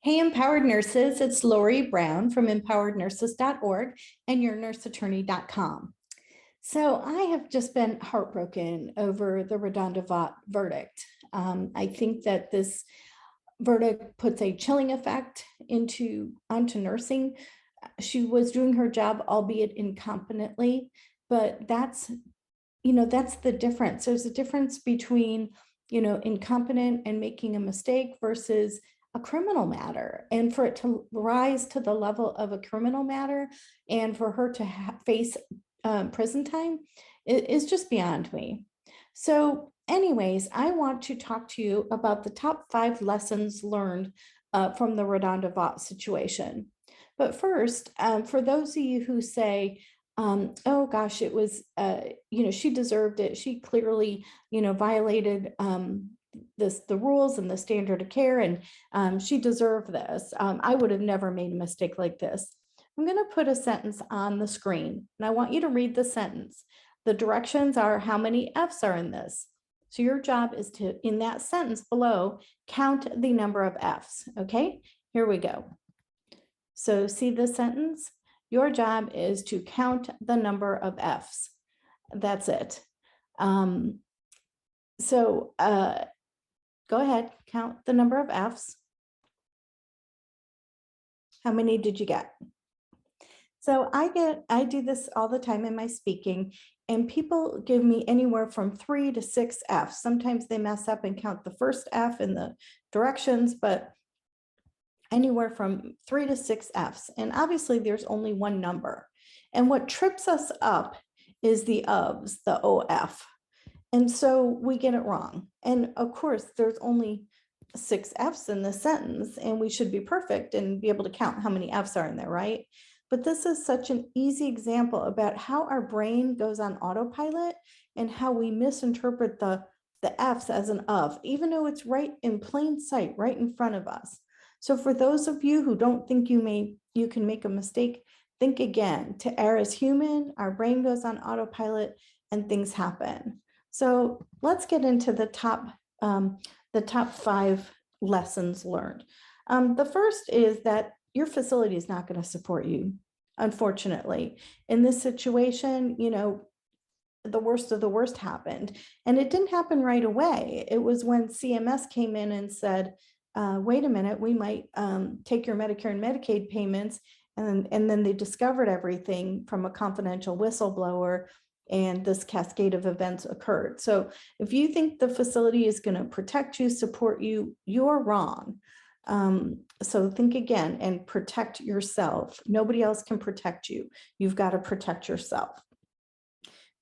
Hey, Empowered Nurses, it's Lori Brown from empowerednurses.org and yournurseattorney.com. So I have just been heartbroken over the RaDonda Vaught verdict. I think that this verdict puts a chilling effect onto nursing. She was doing her job, albeit incompetently, but that's the difference. There's a difference between, incompetent and making a mistake versus a criminal matter. And for it to rise to the level of a criminal matter and for her to face prison time is just beyond me. So anyways, I want to talk to you about the top 5 lessons learned from the RaDonda Vaught situation. But first, for those of you who say, oh gosh, it was, she deserved it. She clearly, violated the rules and the standard of care, and she deserved this. I would have never made a mistake like this. I'm going to put a sentence on the screen, and I want you to read the sentence. The directions are how many F's are in this. So your job is to, in that sentence below, count the number of F's. Okay, here we go. So see the sentence? Your job is to count the number of F's. That's it. Go ahead, count the number of F's. How many did you get? So I do this all the time in my speaking, and people give me anywhere from 3 to 6 F's. Sometimes they mess up and count the first F in the directions, but anywhere from 3 to 6 F's. And obviously there's only one number. And what trips us up is the ofs, the OF. And so we get it wrong. And of course, there's only 6 F's in the sentence, and we should be perfect and be able to count how many F's are in there, right? But this is such an easy example about how our brain goes on autopilot and how we misinterpret the F's as an of, even though it's right in plain sight, right in front of us. So for those of you who don't think you can make a mistake, think again. To err is human, our brain goes on autopilot and things happen. So let's get into the top 5 lessons learned. The first is that your facility is not going to support you, unfortunately. In this situation, the worst of the worst happened, and it didn't happen right away. It was when CMS came in and said, wait a minute, we might take your Medicare and Medicaid payments, and then they discovered everything from a confidential whistleblower, and this cascade of events occurred. So if you think the facility is going to protect you, support you, you're wrong. So think again and protect yourself. Nobody else can protect you. You've got to protect yourself.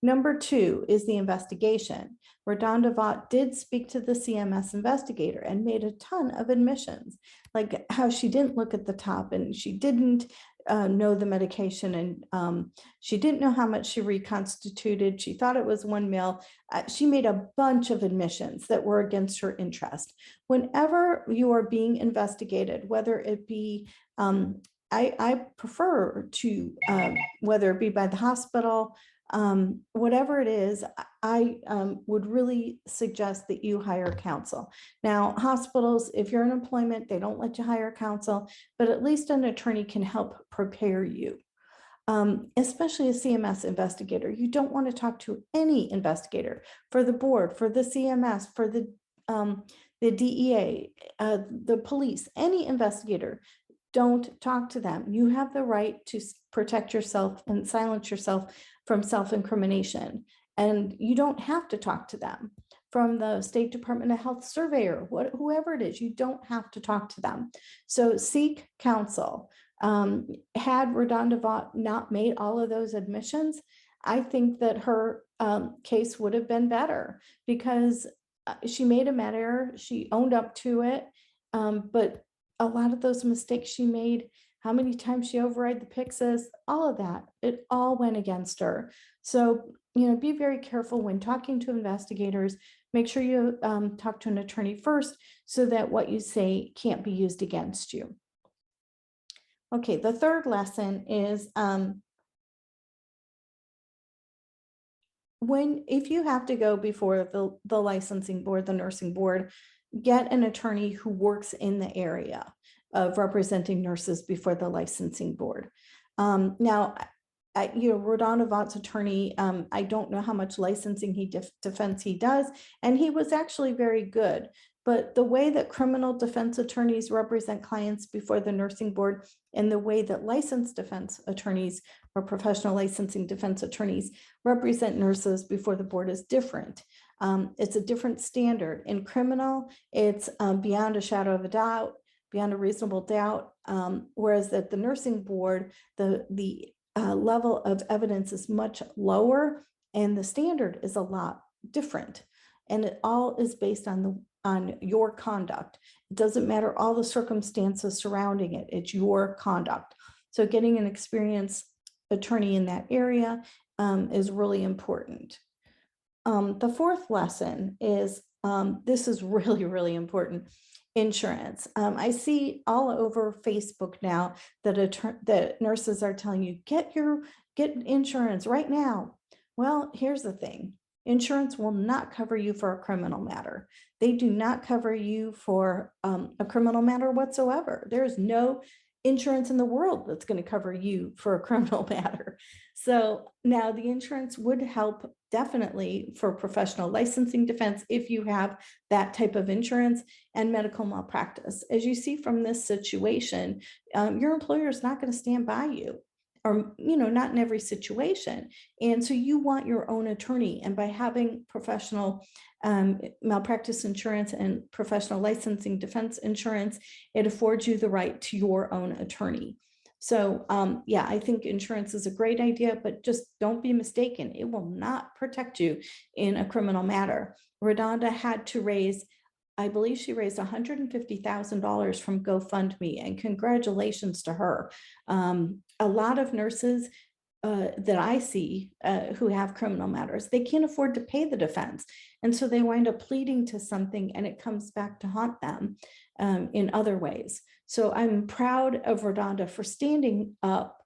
Number 2 is the investigation. RaDonda Vaught did speak to the CMS investigator and made a ton of admissions, like how she didn't look at the top and she didn't know the medication, and she didn't know how much she reconstituted. She thought it was 1 mil. She made a bunch of admissions that were against her interest. Whenever you are being investigated, whether it be, I prefer to, whether it be by the hospital, whatever it is, I would really suggest that you hire counsel. Now, hospitals, if you're in employment, they don't let you hire counsel, but at least an attorney can help prepare you. Especially a CMS investigator. You don't want to talk to any investigator. For the board, for the CMS, for the DEA, the police, any investigator, don't talk to them. You have the right to protect yourself and silence yourself from self-incrimination, and you don't have to talk to them. From the State Department of Health surveyor, whoever it is, you don't have to talk to them. So seek counsel. Had RaDonda Vaught not made all of those admissions, I think that her case would have been better, because she made a med error, she owned up to it, but a lot of those mistakes she made, how many times she override the Pyxis, all of that, it all went against her. So, be very careful when talking to investigators. Make sure you talk to an attorney first so that what you say can't be used against you. Okay, the third lesson is if you have to go before the licensing board, the nursing board, get an attorney who works in the area. of representing nurses before the licensing board. Now, RaDonda Vaught's attorney, I don't know how much licensing defense he does, and he was actually very good. But the way that criminal defense attorneys represent clients before the nursing board and the way that licensed defense attorneys or professional licensing defense attorneys represent nurses before the board is different. It's a different standard. In criminal, it's beyond a shadow of a doubt, beyond a reasonable doubt, whereas at the nursing board, the level of evidence is much lower and the standard is a lot different. And it all is based on your conduct. It doesn't matter all the circumstances surrounding it. It's your conduct. So getting an experienced attorney in that area is really important. The fourth lesson is, this is really, really important, insurance. I see all over Facebook now that nurses are telling you, get insurance right now. Well, here's the thing. Insurance will not cover you for a criminal matter. They do not cover you for a criminal matter whatsoever. There's no insurance in the world that's going to cover you for a criminal matter. So now the insurance would help definitely for professional licensing defense if you have that type of insurance, and medical malpractice. As you see from this situation, your employer is not going to stand by you, or not in every situation. And so you want your own attorney, and by having professional malpractice insurance and professional licensing defense insurance, it affords you the right to your own attorney. So yeah, I think insurance is a great idea, but just don't be mistaken. It will not protect you in a criminal matter. RaDonda had to raise, I believe she raised $150,000 from GoFundMe, and congratulations to her. A lot of nurses that I see who have criminal matters, they can't afford to pay the defense. And so they wind up pleading to something, and it comes back to haunt them in other ways. So I'm proud of RaDonda for standing up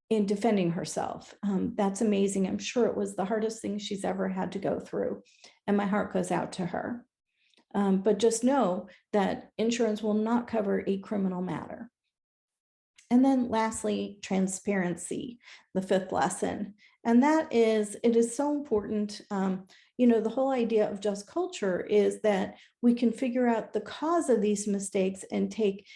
in defending herself. That's amazing. I'm sure it was the hardest thing she's ever had to go through, and my heart goes out to her. But just know that insurance will not cover a criminal matter. And then lastly, transparency, the fifth lesson. And that is, it is so important. The whole idea of just culture is that we can figure out the cause of these mistakes and take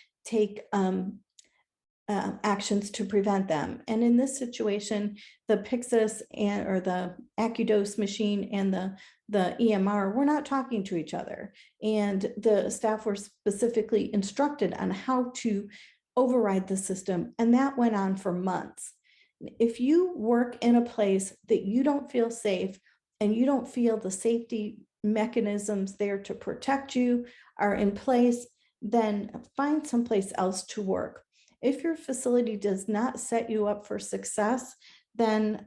actions to prevent them. And in this situation, the Pyxis or the AccuDose machine and the EMR were not talking to each other. And the staff were specifically instructed on how to override the system. And that went on for months. If you work in a place that you don't feel safe and you don't feel the safety mechanisms there to protect you are in place, then find someplace else to work. If your facility does not set you up for success, then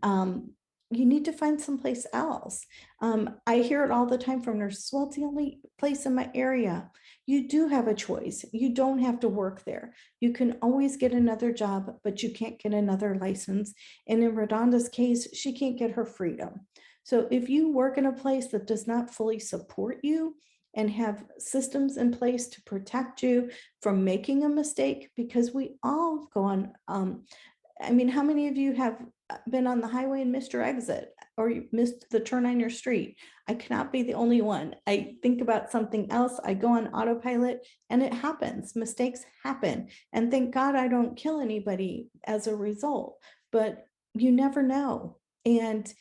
you need to find someplace else. I hear it all the time from nurses. Well, it's the only place in my area. You do have a choice. You don't have to work there. You can always get another job, but you can't get another license. And in RaDonda's case, she can't get her freedom. So if you work in a place that does not fully support you and have systems in place to protect you from making a mistake, because we all go on, how many of you have been on the highway and missed your exit, or you missed the turn on your street? I cannot be the only one. I think about something else, I go on autopilot, and it happens. Mistakes happen. And thank God I don't kill anybody as a result, but you never know. And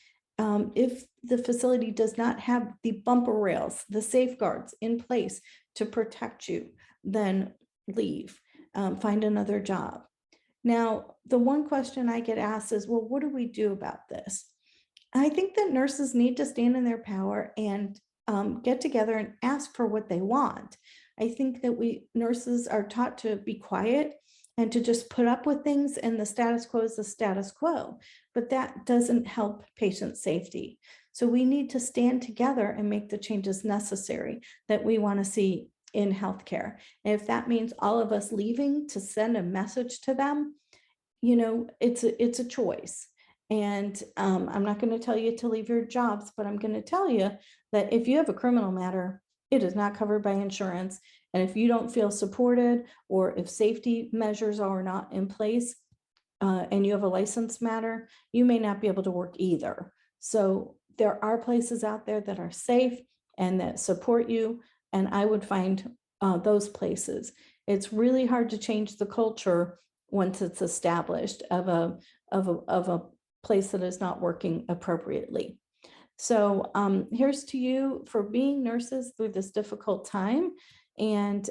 if the facility does not have the bumper rails, the safeguards in place to protect you, then leave, find another job. Now, the one question I get asked is, well, what do we do about this? I think that nurses need to stand in their power and get together and ask for what they want. I think that nurses are taught to be quiet and to just put up with things, and the status quo is the status quo, but that doesn't help patient safety. So we need to stand together and make the changes necessary that we want to see in healthcare. And if that means all of us leaving to send a message to them, it's a choice. And I'm not going to tell you to leave your jobs, but I'm going to tell you that if you have a criminal matter, It is not covered by insurance. And if you don't feel supported, or if safety measures are not in place, and you have a license matter, you may not be able to work either. So there are places out there that are safe and that support you, and I would find those places. It's really hard to change the culture once it's established of a place that is not working appropriately. So here's to you for being nurses through this difficult time, and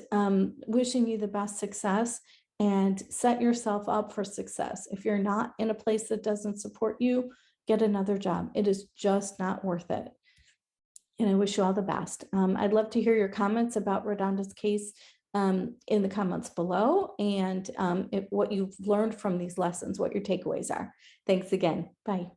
wishing you the best success, and set yourself up for success. If you're not in a place that doesn't support you, get another job. It is just not worth it. And I wish you all the best. I'd love to hear your comments about RaDonda's case in the comments below, and what you've learned from these lessons, what your takeaways are. Thanks again. Bye.